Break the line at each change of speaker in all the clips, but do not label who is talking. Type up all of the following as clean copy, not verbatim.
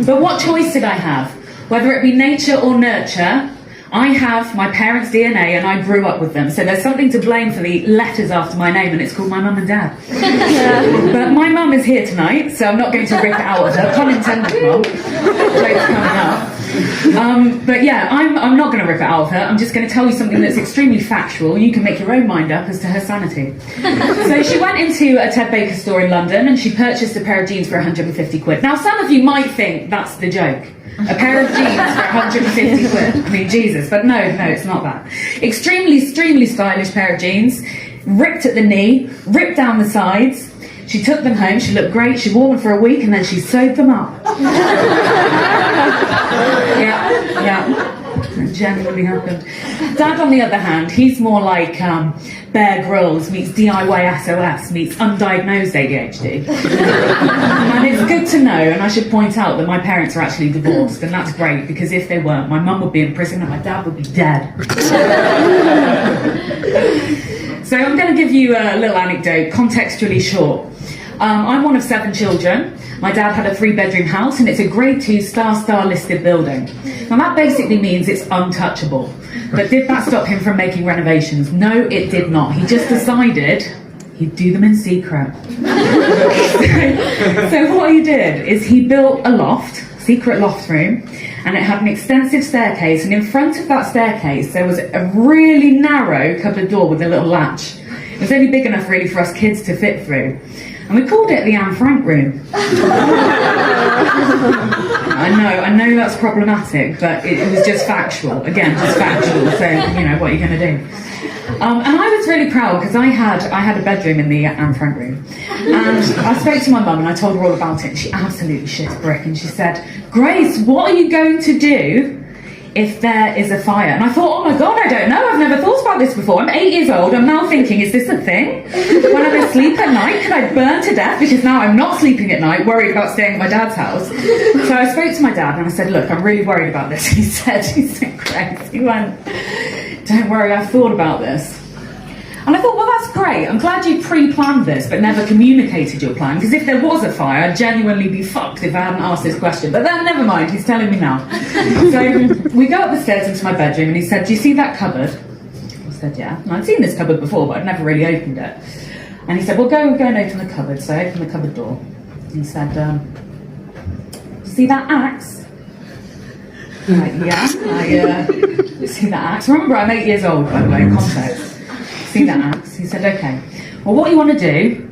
But what choice did I have? Whether it be nature or nurture, I have my parents' DNA and I grew up with them. So there's something to blame for the letters after my name, and it's called my mum and dad. But my mum is here tonight, so I'm not going to rip it out of her. Pun intended, mum. Joke's coming up. But yeah, I'm not going to rip it out of her. I'm just going to tell you something that's extremely factual. You can make your own mind up as to her sanity. So she went into a Ted Baker store in London and she purchased a pair of jeans for 150 quid. Now, some of you might think that's the joke. A pair of jeans for 150 quid. I mean, Jesus. But no, it's not that. Extremely stylish pair of jeans. Ripped at the knee, ripped down the sides. She took them home, she looked great, she wore them for a week and then she sewed them up. Yeah. It genuinely happened. Dad, on the other hand, he's more like Bear Grylls meets DIY SOS meets undiagnosed ADHD. And it's good to know, and I should point out that my parents are actually divorced, and that's great, because if they weren't, my mum would be in prison and my dad would be dead. So I'm going to give you a little anecdote, contextually short. I'm one of 7 children. My dad had a 3-bedroom house and it's a grade 2 star listed building. Now that basically means it's untouchable. But did that stop him from making renovations? No, it did not. He just decided he'd do them in secret. So what he did is he built a loft, secret loft room, and it had an extensive staircase, and in front of that staircase there was a really narrow cupboard door with a little latch. It was only big enough really for us kids to fit through. And we called it the Anne Frank room. I know that's problematic, but it was just factual. Again, just factual, so, you know, what are you going to do? And I was really proud because I had a bedroom in the Anne Frank room. And I spoke to my mum and I told her all about it, and she absolutely shit a brick. And she said, "Grace, what are you going to do if there is a fire?" And I thought, oh my God, I don't know. I've never thought about this before. I'm 8 years old. I'm now thinking, is this a thing? When I'm asleep at night, could I burn to death? Because now I'm not sleeping at night, worried about staying at my dad's house. So I spoke to my dad and I said, look, I'm really worried about this. He said, Grace, he went, don't worry, I've thought about this. And I thought, well, that's great. I'm glad you pre-planned this, but never communicated your plan. Because if there was a fire, I'd genuinely be fucked if I hadn't asked this question. But then, never mind, he's telling me now. So we go up the stairs into my bedroom, and he said, do you see that cupboard? I said, yeah. And I'd seen this cupboard before, but I'd never really opened it. And he said, well, go and open the cupboard. So I opened the cupboard door. And he said, see that axe? I'm like, yeah. See that axe? Remember, I'm 8 years old, by the way, in context. See that axe? He said, okay. Well, what you want to do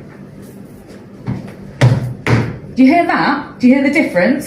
you hear that? Do you hear the difference?